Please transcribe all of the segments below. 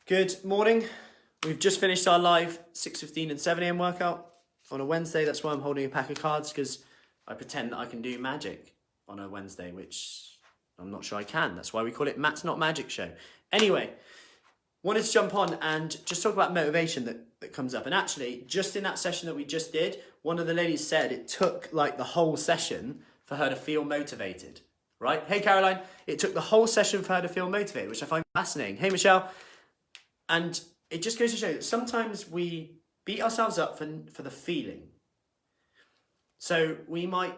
Good morning. We've just finished our live 6:15 and 7 a.m. workout on a Wednesday. That's why I'm holding a pack of cards, because I pretend that I can do magic on a Wednesday, which I'm not sure I can. That's why we call it Matt's Not Magic Show. Anyway, wanted to jump on and just talk about motivation that comes up. And actually, just in that session that we just did, one of the ladies said it took like the whole session for her to feel motivated, right? Hey, Caroline, it took the whole session for her to feel motivated, which I find fascinating. Hey, Michelle. And it just goes to show that sometimes we beat ourselves up for the feeling. So we might...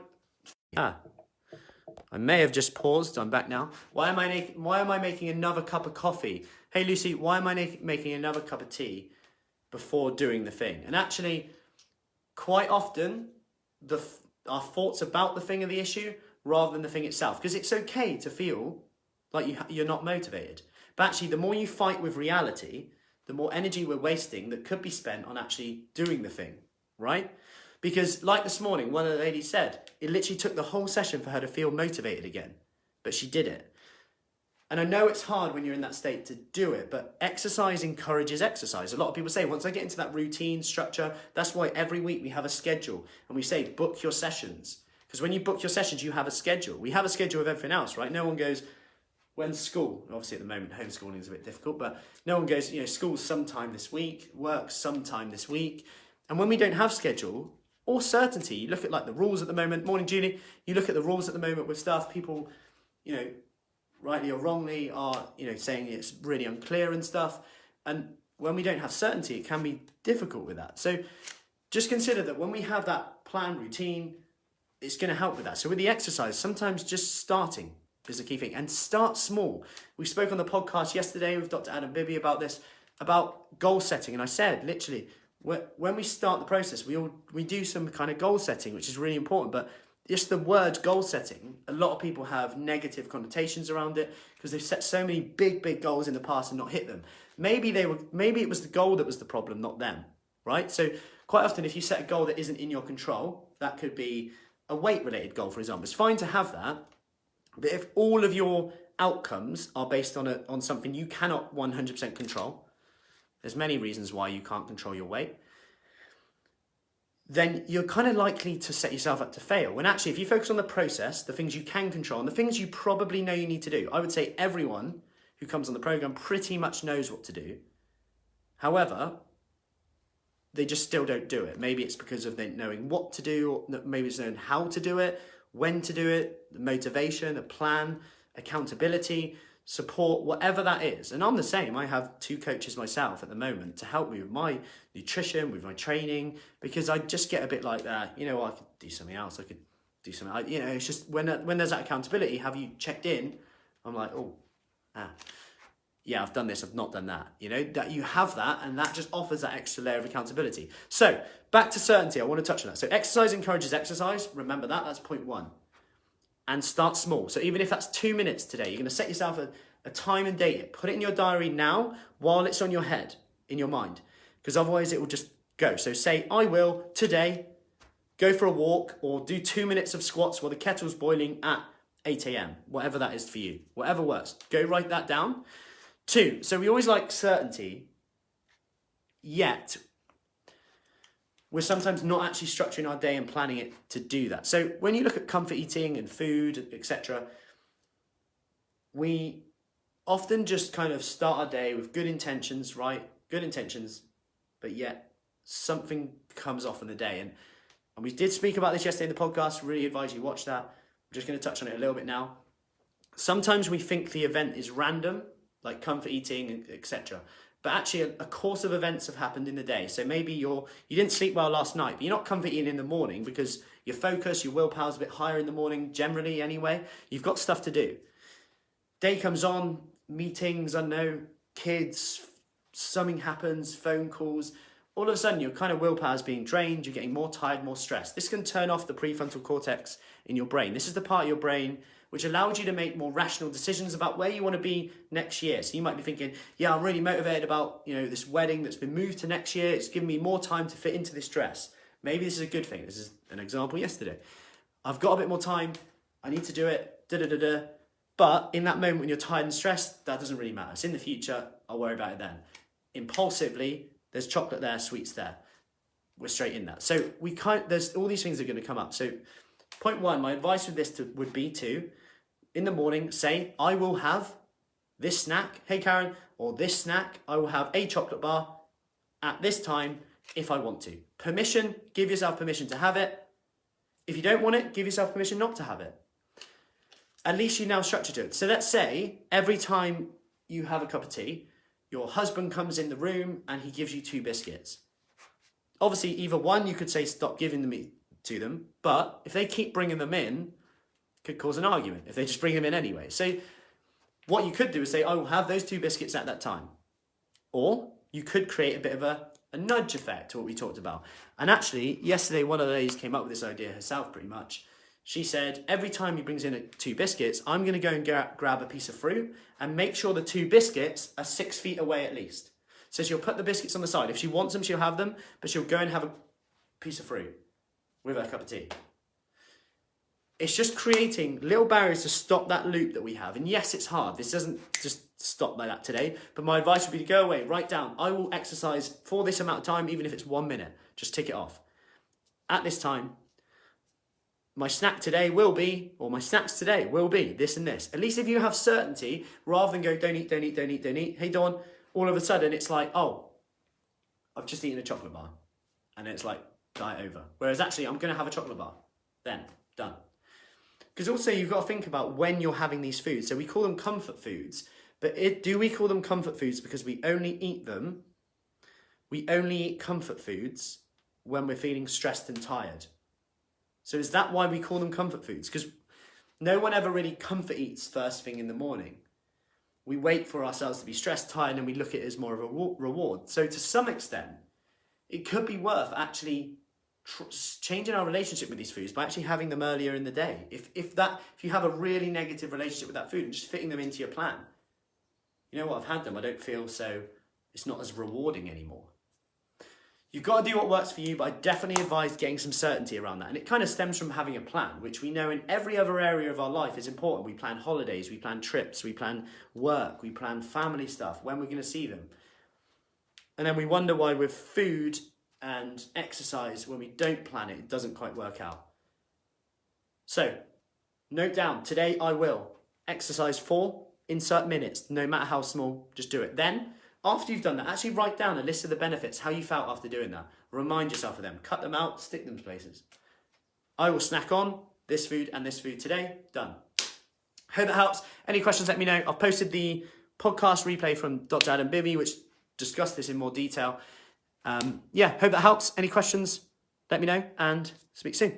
I may have just paused. I'm back now. Why am I making another cup of coffee? Hey, Lucy, why am I making another cup of tea before doing the thing? And actually, quite often, our thoughts about the thing are the issue rather than the thing itself. Because it's okay to feel like you're not motivated. But actually, the more you fight with reality, the more energy we're wasting that could be spent on actually doing the thing, right? Because like this morning, one of the ladies said, it literally took the whole session for her to feel motivated again, but she did it. And I know it's hard when you're in that state to do it, but exercise encourages exercise. A lot of people say, once I get into that routine structure, that's why every week we have a schedule and we say, book your sessions. Because when you book your sessions, you have a schedule. We have a schedule of everything else, right? No one goes, when's school? Obviously at the moment, homeschooling is a bit difficult, but no one goes, school's sometime this week, work's sometime this week. And when we don't have schedule or certainty, you look at like the rules at the moment. Morning, Julie. You look at the rules at the moment with stuff, people, rightly or wrongly are, saying it's really unclear and stuff. And when we don't have certainty, it can be difficult with that. So just consider that when we have that plan, routine, it's going to help with that. So with the exercise, sometimes just starting is the key thing, and start small. We spoke on the podcast yesterday with Dr. Adam Bibby about this, about goal setting. And I said, literally, when we start the process, we do some kind of goal setting, which is really important. But just the word goal setting, a lot of people have negative connotations around it because they've set so many big goals in the past and not hit them. Maybe it was the goal that was the problem, not them, right? So quite often, if you set a goal that isn't in your control, that could be a weight-related goal, for example. It's fine to have that, but if all of your outcomes are based on something you cannot 100% control, there's many reasons why you can't control your weight, then you're kind of likely to set yourself up to fail. When actually, if you focus on the process, the things you can control, and the things you probably know you need to do, I would say everyone who comes on the program pretty much knows what to do. However, they just still don't do it. Maybe it's because of them knowing what to do, or maybe it's knowing how to do it, when to do it, the motivation, a plan, accountability, support, whatever that is. And I'm the same. I have 2 coaches myself at the moment to help me with my nutrition, with my training, because I just get a bit like that. I could do something else. I could do something. It's just when there's that accountability, have you checked in? I'm like, yeah, I've done this, I've not done that. That you have that, and that just offers that extra layer of accountability. So back to certainty, I want to touch on that. So exercise encourages exercise. Remember that, that's point 1. And start small. So even if that's 2 minutes today, you're going to set yourself a time and date. Put it in your diary now while it's on your head, in your mind, because otherwise it will just go. So say, I will today go for a walk or do 2 minutes of squats while the kettle's boiling at 8 a.m. Whatever that is for you, whatever works. Go write that down. 2, so we always like certainty, yet we're sometimes not actually structuring our day and planning it to do that. So when you look at comfort eating and food, etc., we often just kind of start our day with good intentions, right? Good intentions, but yet something comes off in the day. And we did speak about this yesterday in the podcast. Really advise you watch that. I'm just going to touch on it a little bit now. Sometimes we think the event is random, like comfort eating, etc. But actually a course of events have happened in the day. So maybe you didn't sleep well last night, but you're not comfort eating in the morning because your focus, your willpower's a bit higher in the morning, generally anyway. You've got stuff to do. Day comes on, meetings, I don't know, kids, something happens, phone calls. All of a sudden your kind of willpower's being drained, you're getting more tired, more stressed. This can turn off the prefrontal cortex in your brain. This is the part of your brain which allows you to make more rational decisions about where you want to be next year. So you might be thinking, yeah, I'm really motivated about, this wedding that's been moved to next year. It's given me more time to fit into this dress. Maybe this is a good thing. This is an example yesterday. I've got a bit more time. I need to do it. But in that moment when you're tired and stressed, that doesn't really matter. It's in the future. I'll worry about it then. Impulsively, there's chocolate there, sweets there. We're straight in that. So there's all these things are going to come up. So point one, my advice with this would be to, in the morning, say, I will have this snack, hey Karen, or this snack, I will have a chocolate bar at this time if I want to. Permission, give yourself permission to have it. If you don't want it, give yourself permission not to have it. At least you now structured it. So let's say every time you have a cup of tea, your husband comes in the room and he gives you 2 biscuits. Obviously, either one, you could say stop giving them to them, but if they keep bringing them in, it could cause an argument if they just bring them in anyway. So what you could do is say, I will have those 2 biscuits at that time. Or you could create a bit of a nudge effect to what we talked about. And actually, yesterday, one of the ladies came up with this idea herself pretty much. She said, every time he brings in 2 biscuits, I'm going to go and grab a piece of fruit and make sure the 2 biscuits are 6 feet away at least. So she'll put the biscuits on the side. If she wants them, she'll have them, but she'll go and have a piece of fruit with her cup of tea. It's just creating little barriers to stop that loop that we have. And yes, it's hard. This doesn't just stop like that today. But my advice would be to go away, write down, I will exercise for this amount of time, even if it's 1 minute. Just tick it off. At this time, my snack today will be, or my snacks today will be this and this. At least if you have certainty, rather than go, don't eat, don't eat, don't eat, don't eat. Hey, Dawn, all of a sudden it's like, oh, I've just eaten a chocolate bar. And it's like, diet over. Whereas actually, I'm going to have a chocolate bar. Then, done. Because also you've got to think about when you're having these foods. So we call them comfort foods. But do we call them comfort foods because we only eat them? We only eat comfort foods when we're feeling stressed and tired. So is that why we call them comfort foods? Because no one ever really comfort eats first thing in the morning. We wait for ourselves to be stressed, tired, and we look at it as more of a reward. So to some extent, it could be worth actually changing our relationship with these foods by actually having them earlier in the day. If you have a really negative relationship with that food and just fitting them into your plan, you know what, I've had them, I don't feel so, it's not as rewarding anymore. You've got to do what works for you, but I definitely advise getting some certainty around that. And it kind of stems from having a plan, which we know in every other area of our life is important. We plan holidays, we plan trips, we plan work, we plan family stuff, when we're going to see them. And then we wonder why with food and exercise, when we don't plan it, it doesn't quite work out. So, note down, today I will exercise 4, insert minutes, no matter how small, just do it. Then, after you've done that, actually write down a list of the benefits, how you felt after doing that. Remind yourself of them, cut them out, stick them to places. I will snack on this food and this food today, done. Hope that helps. Any questions, let me know. I've posted the podcast replay from Dr. Adam Bibby, which discussed this in more detail. Hope that helps. Any questions, let me know and speak soon.